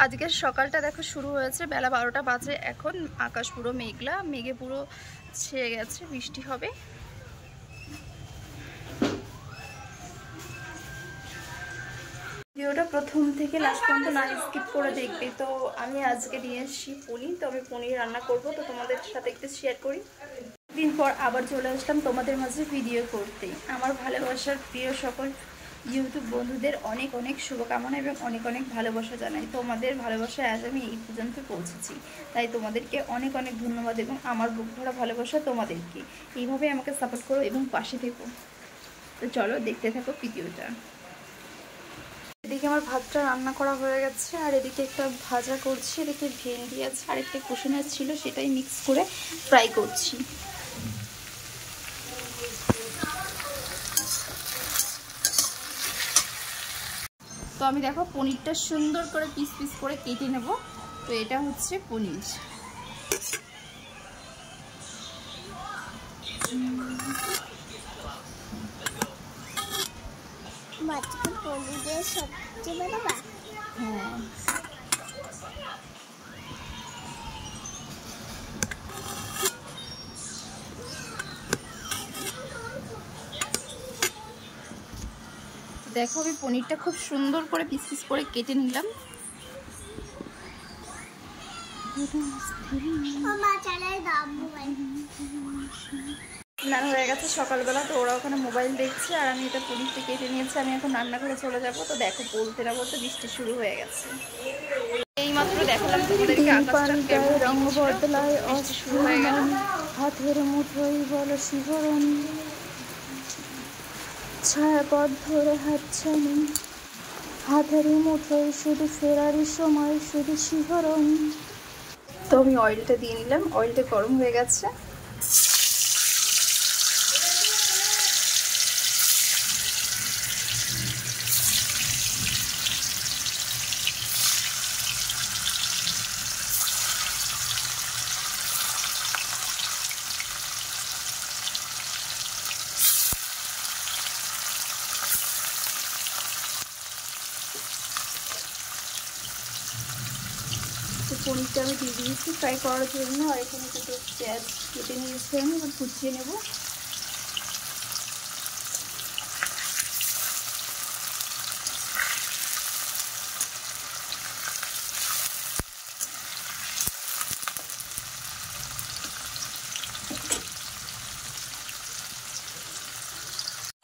আজকের সকালটা দেখো শুরু হয়েছে, বেলা 12টা বাজে এখন। আকাশ পুরো মেঘলা, মেঘে পুরো ছেয়ে গেছে, বৃষ্টি হবে। ভিডিওটা প্রথম থেকে লাস্ট পর্যন্ত না স্কিপ করে দেখবে। তো আমি আজকে নিয়ে এসেছি পনির, তো আমি পনির রান্না করব, তো তোমাদের সাথে একটু শেয়ার করি। দিন পর আবার চলে আসলাম তোমাদের মাঝে ভিডিও করতে। আমার ভালোবাসার প্রিয় সকল ইউটিউব বন্ধুদের অনেক অনেক শুভকামনা এবং অনেক অনেক ভালোবাসা জানাই। তোমাদের ভালোবাসায় আজ আমি এই পর্যন্ত পৌঁছেছি, তাই তোমাদেরকে অনেক অনেক ধন্যবাদ এবং আমার বুক ভরা ভালোবাসা তোমাদেরকে। এইভাবে আমাকে সাপোর্ট করো এবং পাশে থেকো। তো চলো দেখতে থাকো ভিডিওটা। এদিকে আমার ভাতটা রান্না করা হয়ে গেছে, আর এদিকে একটা ভাজা করছি, এদিকে ভেন্ডি আছে আর একটা কুসুমের ছিল, সেটাই মিক্স করে ফ্রাই করছি। তো আমি দেখো পনিরটা সুন্দর করে পিস পিস করে কেটে নেব। তো এটা হচ্ছে পনির। হ্যাঁ, দেখো আমি পনিরটা খুব সুন্দর করে পিস পিস করে কেটে নিলাম। রান্না হয়ে গেছে সকালবেলা, তো ওরা ওখানে মোবাইল দেখছে আর আমি এটা পনিরটা কেটে নিয়েছি। আমি এখন রান্নাঘরে চলে যাব। তো দেখো বলতে না বলতে বৃষ্টি শুরু হয়ে গেছে। এইমাত্র দেখালাম তোমাদেরকে আকাশটা কেমন রঙ বদলায়, শুরু হয়ে গেল। হাতের মুঠোই বলো শিহরণ, ছায়া পথ ধরে হাতছানি, হাতের মুঠোয় শুধু ফেরারই সময়, শুধু শিহরণ। তো আমি অয়েলটা দিয়ে নিলাম, অয়েলটা গরম হয়ে গেছে। পনিরটা আমি দিয়ে দিয়েছি ফ্রাই করার জন্য, আর এখানে দুটো পেঁয়াজ কেটে নিয়েছি, আমি এবার কুচিয়ে নেব।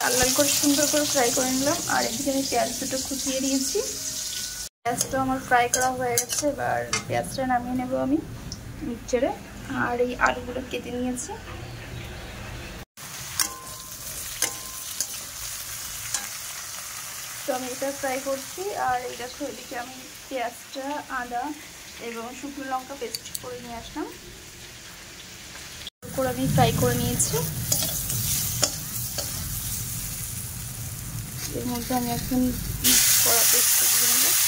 লাল লাল করে সুন্দর করে ফ্রাই করে নিলাম, আর এদিকে আমি পেঁয়াজ দুটো কুচিয়ে নিয়েছি। পেঁয়াজটা আমার ফ্রাই করা হয়ে গেছে, এবার পেঁয়াজটা নামিয়ে নেব আমি মিক্সচারে। আর এই আলুগুলো কেটে নিয়েছি। তো আমি এটা ফ্রাই করছি, আর এই দেখো এদিকে আমি পেঁয়াজটা, আদা এবং শুকনো লঙ্কা পেস্ট করে নিয়ে আসলাম, করে আমি ফ্রাই করে নিয়েছি। এর মধ্যে আমি এখন কড়া পেস্ট দিয়ে নেব।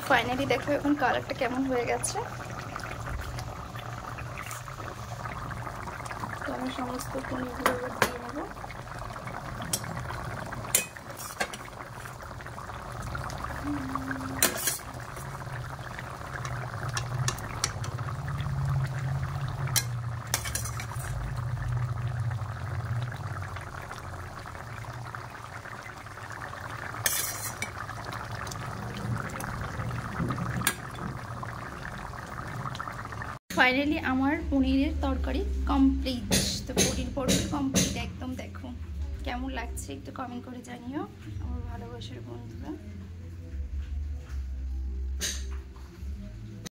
ফাইনালি দেখো এখন কালারটা কেমন হয়ে গেছে। তো আমি সমস্ত পনিরগুলো দিয়ে নেব। ফাইনালি আমার পনিরের তরকারি কমপ্লিট। তো পনির পরোটা কমপ্লিট একদম। দেখো কেমন লাগছে একটু কমেন্ট করে জানিও আমার ভালোবাসার বন্ধুরা।